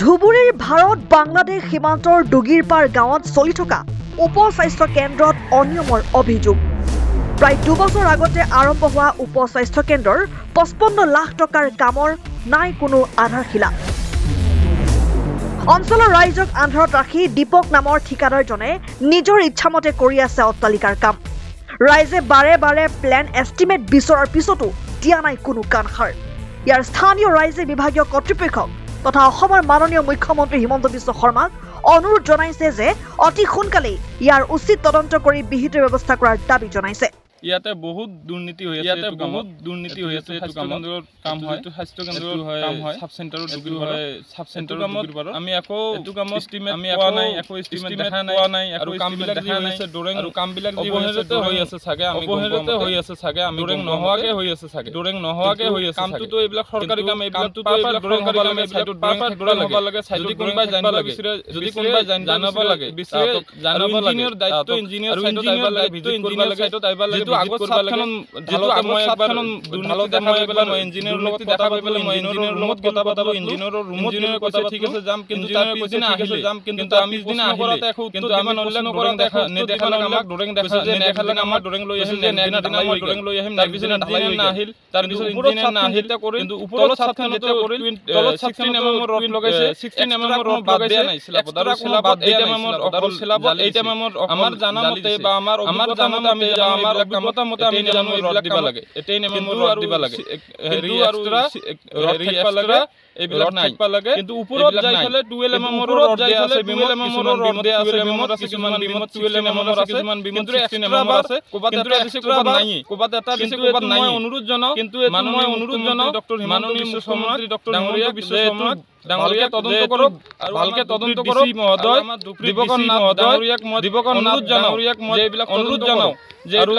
ধুবুৰীৰ ভাৰত বাংলাদেশ সীমান্তৰ দুগিৰপাৰ গাঁৱত চলি থকা উপস্বাস্থ্য কেন্দ্ৰত অনিয়মৰ অভিযোগ। প্ৰায় 2 বছৰ আগতে আৰম্ভ হোৱা উপস্বাস্থ্য কেন্দ্ৰৰ 55 লাখ টকাৰ কামৰ নাই কোনো আধাৰশিলা। অঞ্চলৰ ৰাইজক আন্ধাৰত ৰাখি দীপক নামৰ ঠিকাদাৰজনে নিজৰ ইচ্ছামতে কৰি আছে অট্টালিকাৰ কাম। ৰাইজে বাৰে বাৰে প্লেন এষ্টিমেট বিচৰাৰ পিছতো দিয়া নাই কোনো কাণসাৰ। ইয়াৰ স্থানীয় ৰাইজে বিভাগীয় কৰ্তৃপক্ষক তথা অসমৰ মাননীয় মুখ্যমন্ত্ৰী হিমন্ত বিশ্ব শৰ্মাক অনুৰোধ জনাইছে যে অতি সোনকালেই ইয়াৰ উচিত তদন্ত কৰি বিহিত ব্যৱস্থা কৰাৰ দাবী জনাইছে। ইয়াতে বহুত দুৰ্নীতি হৈ আছে, এইটো কাম হয়, স্বাস্থ্য কেন্দ্ৰৰ কাম হয়, সাব চেণ্টাৰত সাব চেণ্টাৰৰ আমি একো এইটো কামত এষ্টিমেট পোৱা নাই, একো এষ্টিমেট দেখা নাই, আৰু কামবিলাক দেখা নাই, আৰু কামবিলাক অৱহেলিত হৈ আছে চাগে, অৱহেলিত হৈ আছে চাগে, আমি ডৰেং নোহোৱাকে হৈ আছে চাগে, ডৰেং নোহোৱাকে হৈ আছে। কামটোতো এইবিলাক চৰকাৰী কাম, এইবিলাকতো এইবিলাক ডৰেং হ'ব লাগে, সাইডত ডৰেং হ'ব লাগে, সাইডত কোনোবাই জানিব লাগে, যদি কোনোবাই জানিব লাগে, জানিব লাগে, দায়িত্ব ইঞ্জিনিয়াৰ সাইডত আহিব লাগে, ভিজিট কৰিব লাগে, সাইডত আহিব লাগে। আগত সাতখনন ঢালতে মই একবাৰ ঢালতে মই একবাৰ ইঞ্জিনিয়াৰৰ লগত দেখা পাই পেলাই মই ইঞ্জিনিয়াৰৰ লগত কথা পাতালো, ইঞ্জিনিয়াৰৰ ৰুমত ইঞ্জিনিয়াৰ কৈছে ঠিক আছে যাম, কিন্তু তাৰ পিছদিনা আহিলে যাম, কিন্তু আমি পিছদিনা আহিলে কিন্তু আমি অনলাইন ডৰেং দেখা নেদেখালে আমাক ডৰেং দেখা নেদেখালে আমাৰ ডৰেং লৈ আহিল, নেক্সট মই ডৰেং লৈ আহিম, তাৰ পিছদিনা ঢালাই নাহিল, তাৰ পিছত ইঞ্জিনিয়াৰ নাহিল, কিন্তু ওপৰত সাতখন যেতিয়া কৰিল, তলত 16 mm ৰড লগাইছে, 16 mm ৰড বাদ দিয়া নাই, অৰ্ডাৰ শিলা বাদ দিয়া নাই, অৰ্ডাৰ শিলা বাদ 8 mm আমাৰ জানামতে বা আমাৰ জানামতে আমি আমাৰ মতে আমি জানো ৰড দিব লাগে, 8 mm ৰড দিব লাগে, হেৰি এক্সট্ৰা ৰড থাকিব লাগে, এইবিলাক নাই লাগে, কিন্তু ওপৰত যাই ফেলে 12 mm ৰড দিয়া আছে, 12 mm ৰড দিয়া আছে, বিমত আছে কিছুমান বিমত 12 mm আছে, কিছুমান বিমত 16 mm আছে, কোবাত এটা দিছে কোবাত নাই, কোবাত এটা দিছে কোবাত নাই। মই অনুৰোধ জনাও, কিন্তু মই অনুৰোধ জনাও ডক্টৰ হিমন্ত বিশ্ব শৰ্মা ডক্টৰ ডাঙৰীয়া বিশ্ব শৰ্মা ডাঙৰীয়া তদন্ত কৰক, ভালকে তদন্ত কৰক মহোদয়, দিবকন ডাঙৰীয়াক মই দিবকন অনুৰোধ জনাও, মই এইবিলাক অনুৰোধ জনাও যে আৰু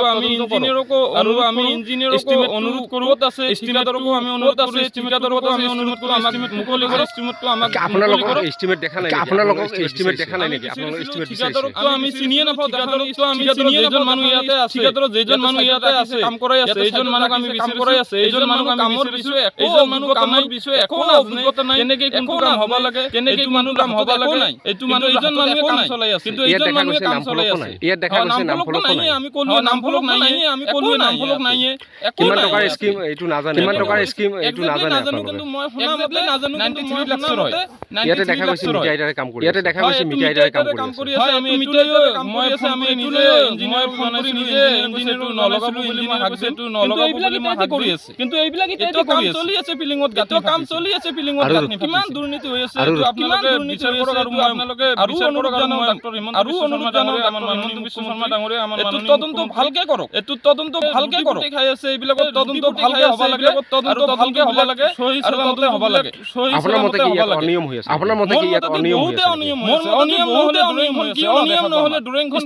আমি ইঞ্জিনিয়াৰকো অনুৰোধ কৰোঁ, আছে ঠিকাদাৰকো আমি অনুৰোধ আছে, ঠিকাদাৰকো আমি অনুৰোধ কৰোঁ, আমাক মুকলি কৰি এষ্টিমেটটো আমাক আপোনালোকৰ এষ্টিমেট দেখা নাই, আপোনালোকৰ এষ্টিমেট দেখা নাই নেকি? আপোনালোকৰ এষ্টিমেট ঠিকাদাৰকো আমি চিনিয়ে নাপাওঁ, ঠিকাদাৰকো আমি চিনিয়ে নাপাওঁ, মানুহ ইয়াতে আছে, ঠিকাদাৰৰ যেজন মানুহ ইয়াতে আছে কাম কৰাই আছে, এইজন মানুহক আমি কাম কৰাই আছে, এইজন মানুহক আমি বিচাৰিছো, এইজন মানুহ কামৰ বিষয়ে একো অভিজ্ঞতা নাই, কেনেকে কোনটো কাম হ'ব লাগে, কেনেকে মানুহ কাম হ'ব লাগে, এইটো মানুহ এইজন মানুহে কাম চলাই আছে, কিন্তু এইজন মানুহে কাম চলাই আছে। ইয়াত দেখা গৈছে নাম ফলক নাই, আমি ক'লো নাম ফলক নাই, আমি ক'লো নাম ফলক নাই, কিমান টকাৰ স্কিম এইটো নাজানে, কিমান টকাৰ স্কিম এইটো নাজানে, কিন্তু মই শুনা মতে নাজানো, 93 লাখ হয়, ইয়াতে দেখা গৈছে মিটাইডাৰে কাম কৰি, ইয়াতে দেখা গৈছে মিটাইডাৰে কাম কৰি আছে, আমি মিটাইডাৰে মই আমি নিজে ইঞ্জিনিয়াৰ ফোন কৰি নিজে ইঞ্জিনিয়াৰটো নলগাবো বুলি মই হাকজেটো নলগাবো বুলি মই হাক কৰি আছে, কিন্তু এইবিলাক এতিয়া কাম চলি আছে, ফিলিংত গাটো কাম চলি আছে, ফিলিংত গাটো কিমান দুৰ্নীতি হৈ আছে, এইটো আপোনালোকে বিচাৰ কৰক, আৰু মই আপোনালোকে বিচাৰ কৰক, আৰু মই ডক্টৰ হিমন্ত বিশ্ব শৰ্মা ডাঙৰীয়া, আমাৰ মাননীয় বিশ্ব শৰ্মা ডাঙৰীয়া, আমাৰ মাননীয় তদন্ত ভালকে কৰক, এইটো তদন্ত ভালকে কৰক, খাই আছে এইবিলাক তদন্ত ভালকে হ'ব লাগে, তদন্ত ভালকে হ'ব লাগে, সহি তদন্ত হ'ব লাগে। আপোনাৰ মতে কি ইয়াত অনিয়ম হৈ আছে? আপোনাৰ মতে কি ইয়াত অনিয়ম হৈ আছে? অনিয়ম নহলে ডৰেংখন কিয় অনিয়ম নহলে ডৰেংখন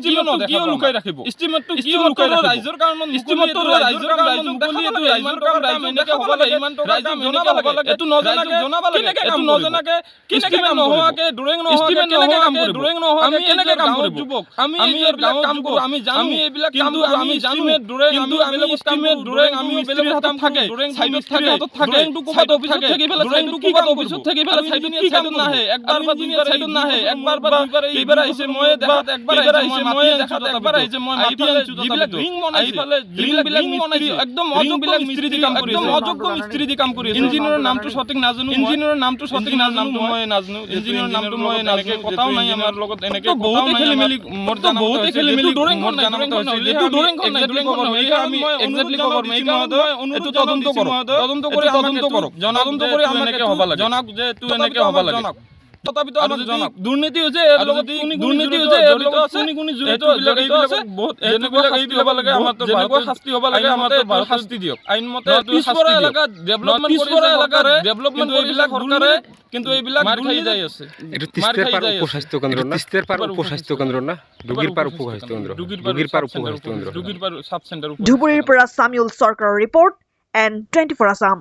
কিয় লুকাই ৰাখিব, এষ্টিমেটটো কিয় লুকাই ৰাখিব, ৰাইজৰ কাৰণত এষ্টিমেটটো ৰাইজৰ কাৰণত মুকলি, এইটো ৰাইজৰ কাৰণত এনেকে হ'ব লাগে, ইমান টকা দাম এনেকে হ'ব লাগে, এইটো নজনাকে জনাব লাগে, এইটো নজনাকে এষ্টিমেট নোহোৱাকে ডৰেং নোহোৱাকে কেনেকে কাম কৰিব, ডৰেং নোহোৱাকে কেনেকে কাম কৰিব, যুৱক আমি এইবিলাক কাম কৰো, আমি জানো এইবিলাক কাম, আমি জানো ডৰেং, কিন্তু আমি এষ্টিমেট ডৰেং আমি বেলেগ কাম থাকে, ডৰেং সাইডত থাকে, ডৰেংটো ক'বাত অফিচত থাকি পেলাই, ডৰেংটো ক'বাত অফিচত থাকি পেলাই সাইডত নাহে, একবাৰ বা দুইবাৰ সাইডত নাহে, একবাৰ বা দুইবাৰ এইবাৰ আহিছে মই দেখাত, একবাৰ আহিছে মই দেখাত, একবাৰ আহিছে মই মাতি আনিছো, যিবিলাক ৰিং বনাইছে ৰিং বনাইছে, একদম অযোগ্য মিস্ত্ৰী দি কাম কৰি আছে, অযোগ্য মিস্ত্ৰী দি কাম কৰি আছে, ইঞ্জিনিয়াৰৰ নামটো সঠিক নাজানো, ইঞ্জিনিয়াৰৰ নামটো সঠিক নাজানো, মই নাজানো ইঞ্জিনিয়াৰৰ নামটো, মই নাজানো, কথাও নাই আমাৰ লগত, এনেকে বহুত খেলিমেলি মোৰ জানা বহুত খেলিমেলি মোৰ জানা হৈছে, এইটো ডৰেংখন নাই, ডৰেংখন নাই, আমি এক্সাক্টলি কভাৰ মাই মহোদয়, এইটো তদন্ত কৰক, তদন্ত কৰি তদন্ত কৰক, তদন্ত কৰি আমাক হ'ব লাগে, জনাক যে এইটো এনেকে হ'ব লাগে, তথাপিতো আমাক জনাক, দুৰ্নীতি হৈছে এৰ লগত, দুৰ্নীতি হৈছে এৰ লগত কোনি জড়িত আছে, বহুত যেনেকুৱা শাস্তি হ'ব লাগে, আমাৰ যেনেকুৱা শাস্তি হ'ব লাগে, আমাৰ ভাল শাস্তি দিয়ক, আইনমতে পিছপৰা এলেকা ডেভেলপমেন্ট পিছপৰা এলেকাৰ ডেভেলপমেন্ট এইবিলাক চৰকাৰে, কিন্তু এইবিলাক মাৰ খাই যাই আছে। এটো তিস্তেৰ পাৰ উপস্বাস্থ্য কেন্দ্ৰ না, তিস্তেৰ পাৰ উপস্বাস্থ্য কেন্দ্ৰ না, দুগিৰ পাৰ উপস্বাস্থ্য কেন্দ্ৰ, দুগিৰ পাৰ উপস্বাস্থ্য কেন্দ্ৰ, দুগিৰ পাৰ সাব চেণ্টাৰ। ধুবুৰীৰ পৰা সামিউল চৰকাৰৰ ৰিপৰ্ট, N24 আসাম।